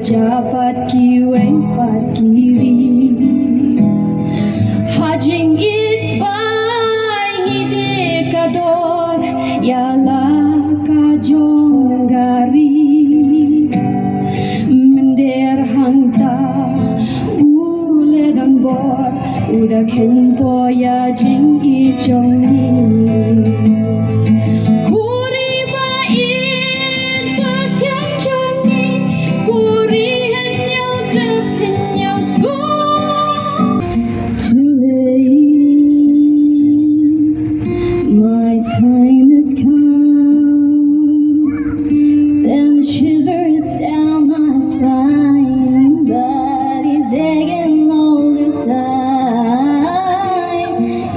Japat kiweng pat kiri hajing it's by ngide kador yala kajong gari mender hangta ule dan bor udah ken boya jing ijong ni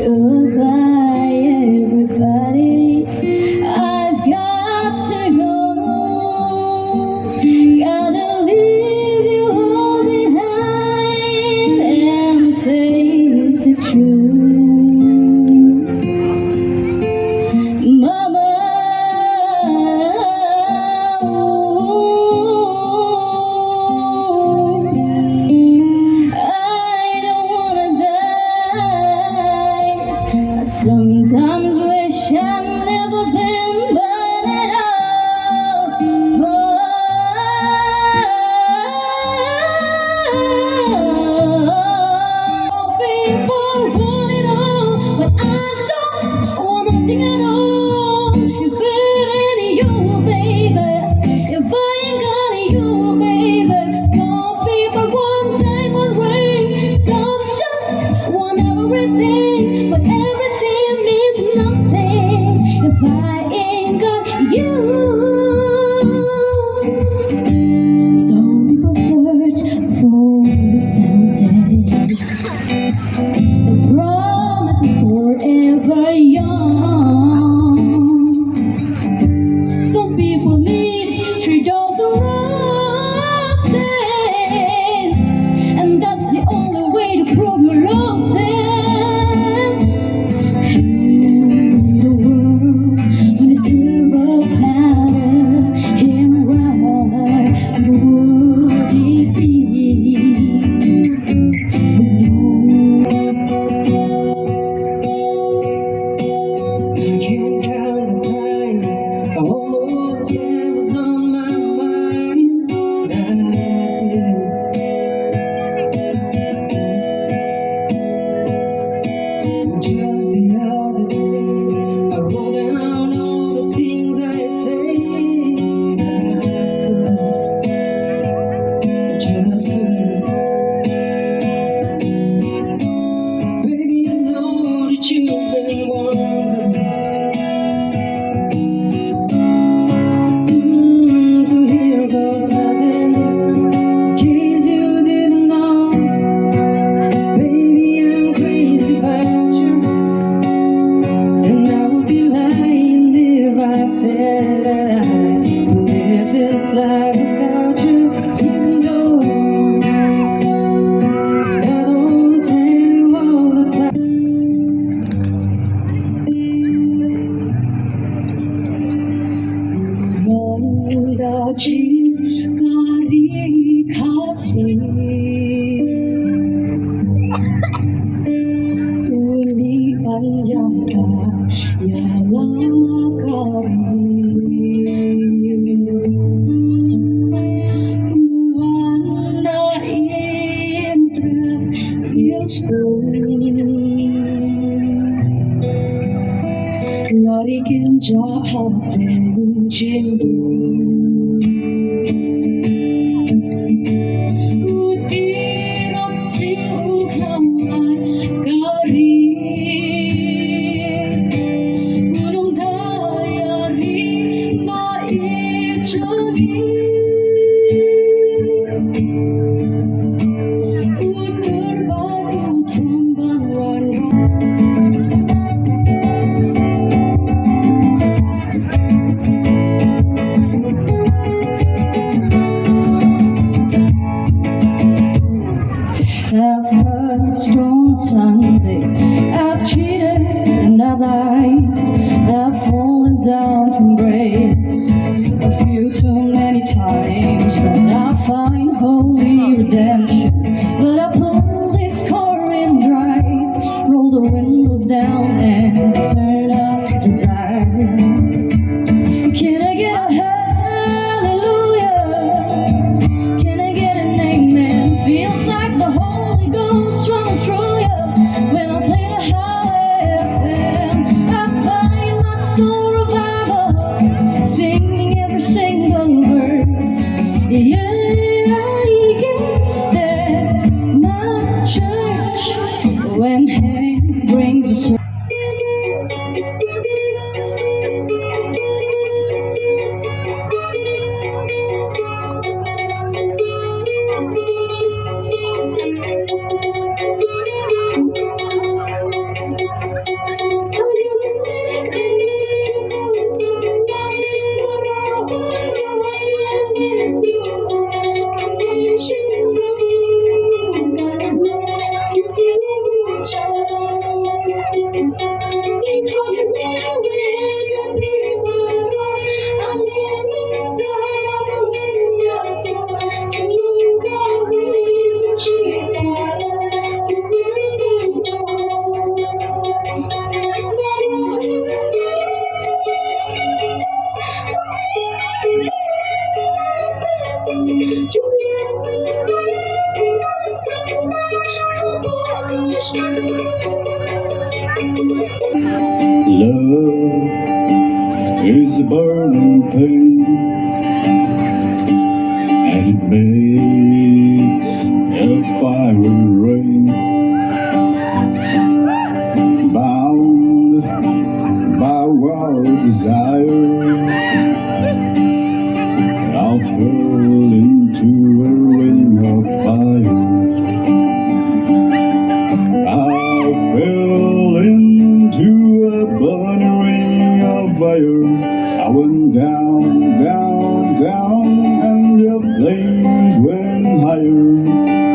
Goodbye, everybody. school. Lari kin jaha pen jindu. Utirok sing ukhamai kari. Gunung dayari maijoni. Utur baru tombang warna. I've hurt on Sunday, I've cheated and I've lied, I've fallen down from grace a few too many times, but I find holy redemption. But I pull this car in drive, roll the windows down and turn up the dial. Can I get a hallelujah? Can I get an amen? Feels like the Holy Ghost running through you when I play the high FM. I find my soul revival, singing every single verse. Yeah, yes, that's my church. When Hank brings us. Love is a burning thing, and it makes a fiery ring. Bound by wild desire, I fell into a ring of fire. I fell into a burning ring of fire. I went down, down, down, and the flames went higher,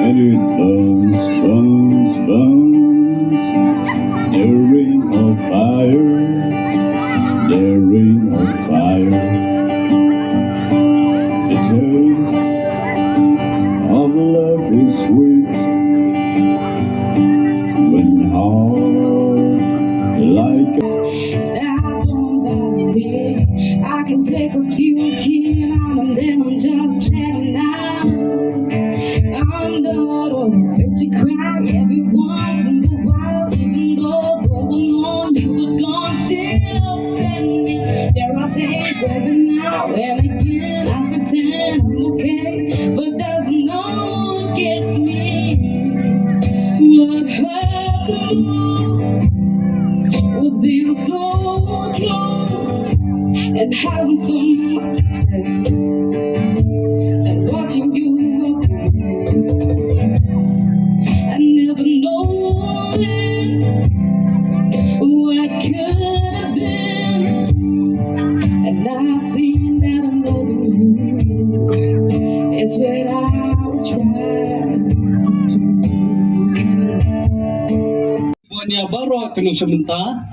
and it burns, burns, burns. The ring of fire, the ring of fire. The taste of love is sweet when hard like I can take a few tears out and then I'm just letting out. I'm not afraid to cry every once in a while, even though going on you were gone still upset me. There are days every now and again I pretend I'm okay, but there's no one gets me. What happened was being so close and having so much to say, and watching you walk away, and never knowing what could have been. And now I see that I'm loving you is what I was trying to do. Buanya baru kenu sementara,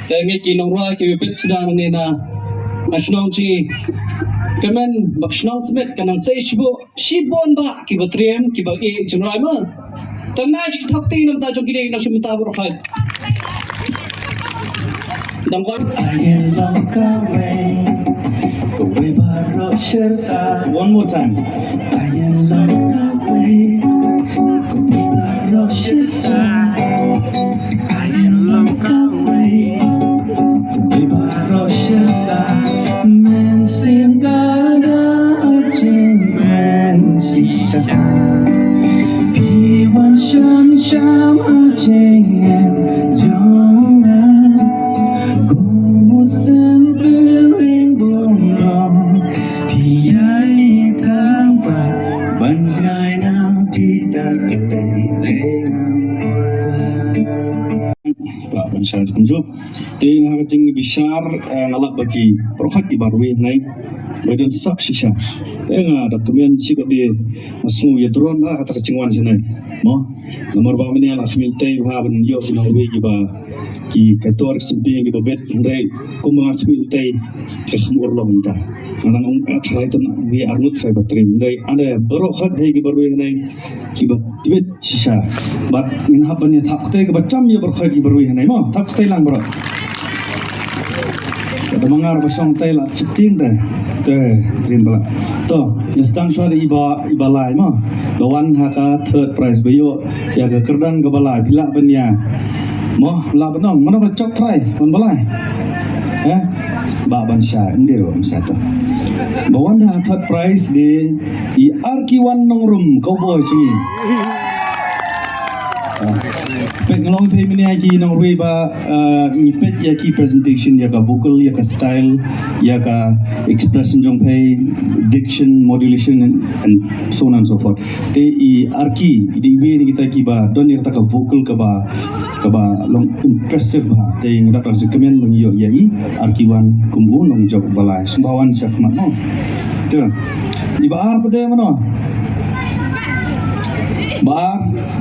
tengi kinongwa kibipit sedang ni na nasional si, kemen nasional semet kanang seisbo sibon ba kibatriem kibagi cenrai ma, tanah jik thakti nam tajong kini na sementara berkhid. Dangkot. Ayelah kowe baru serta. One more time. Ayelah kowe baru serta. syar kunjo te ha jing bishar ngalak bagi profit di barwi nai badan sak shisha te nga dokumen sik de asu ya drone ba kata cingwan sinai mo nomor ba meni ala khmil te ha ban yo na we gi ba ki kator simpi gi ba bet ndai kumang khmil te ke khmur long ta nang ong trai ton we armut trai batrim ndai ade baro khat he gi barwe nai ki ba tibet shisha bat in ha ban ya thak te gi ba cham ya bar khat gi barwe nai mo thak te lang baro ada mangar basong te la chitin te trim bala to yastang shwari iba lai mo lawan ha ka third prize bayo ya ga kerdan ga balai bila banya mo la banong mana ba chok trai kon balai ba ban sha ndero sha to bawan ha third prize de I arkiwan nong room cowboy chi pet ngalong pay mini aki nong rui ba ni pet ya ki presentation ya ka vocal ya ka style ya ka expression jong pay diction modulation and so on and so forth te I arki di we ni kita ki ba don ya ka vocal ka ba long impressive ba te ngada ta sekemen bang yo ya I arkiwan kumbu nong jok balai sembawan syakmat no te di ba ar pade mano ba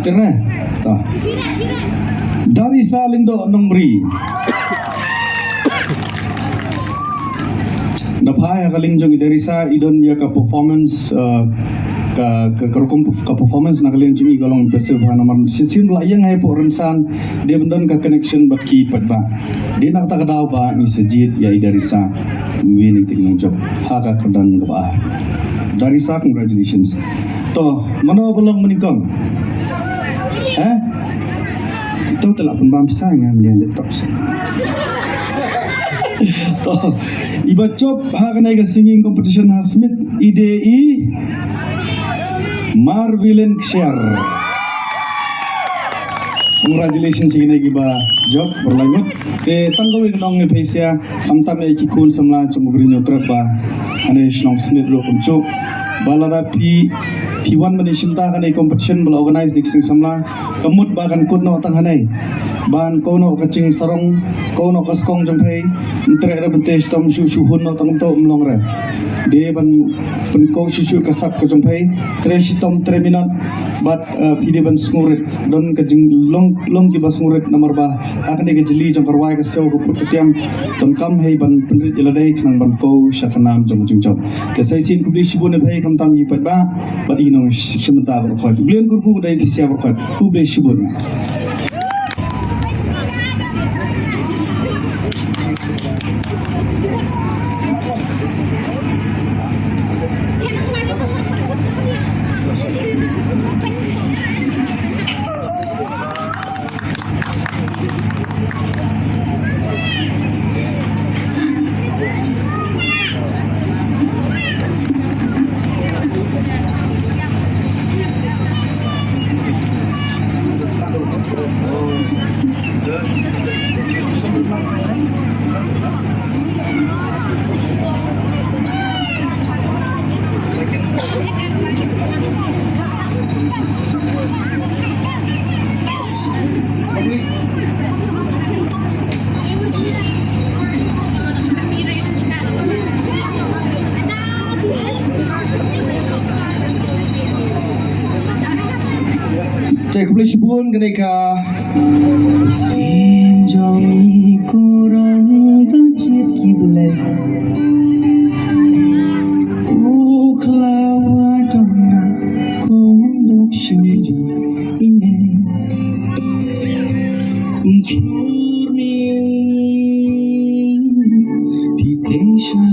kena ta dari saling do nombri naphaya kaling jong dari sa idon ya ka performance ka performance na kaling jong igolong impressive ha nomor sisin la yang hai po rensan de bendon ka connection bat ki pat ba de nak ta kadaw ba ni sejit ya dari sa we ni ting job ha ka kedan ka ba dari sa congratulations to mano belum menikam itu telah pun bangsa yang dia laptop to iba chop ha kanai ka singing competition ha Smith IDE Marvilen share congratulations ini giba job berlanjut ke tanggawi nong ne pesia kamta me ki cool samla chumugri notra ba ane shnong Smith ro kumcho balara P1 mani shimta kanai competition bal organize diksing samla kamut ba kan kut no tang hanai ban kono kacing sarong kono kaskong jampai entre ra bente stom shu hun no tang to umlong ra de ban pen ko shu kasak ko jampai tre shitom 3 minut bat pide ban snguret don kajing long ki bas snguret nomor ba akane ke jeli jong karwai ka sew ko put tiam tom kam hei ban penrit iladai khnang ban ko shakanam jong jing job ke sai sin kubli shibune bhai kam tam yi pat ba bat ino shimta bar khot blen gurku dai pisia bar khot kubli shibune Cek boleh sebut ketika Sinjoi kurang tercit kiblat Uklawa dona kondok syuri ini Kumfurni Pitesha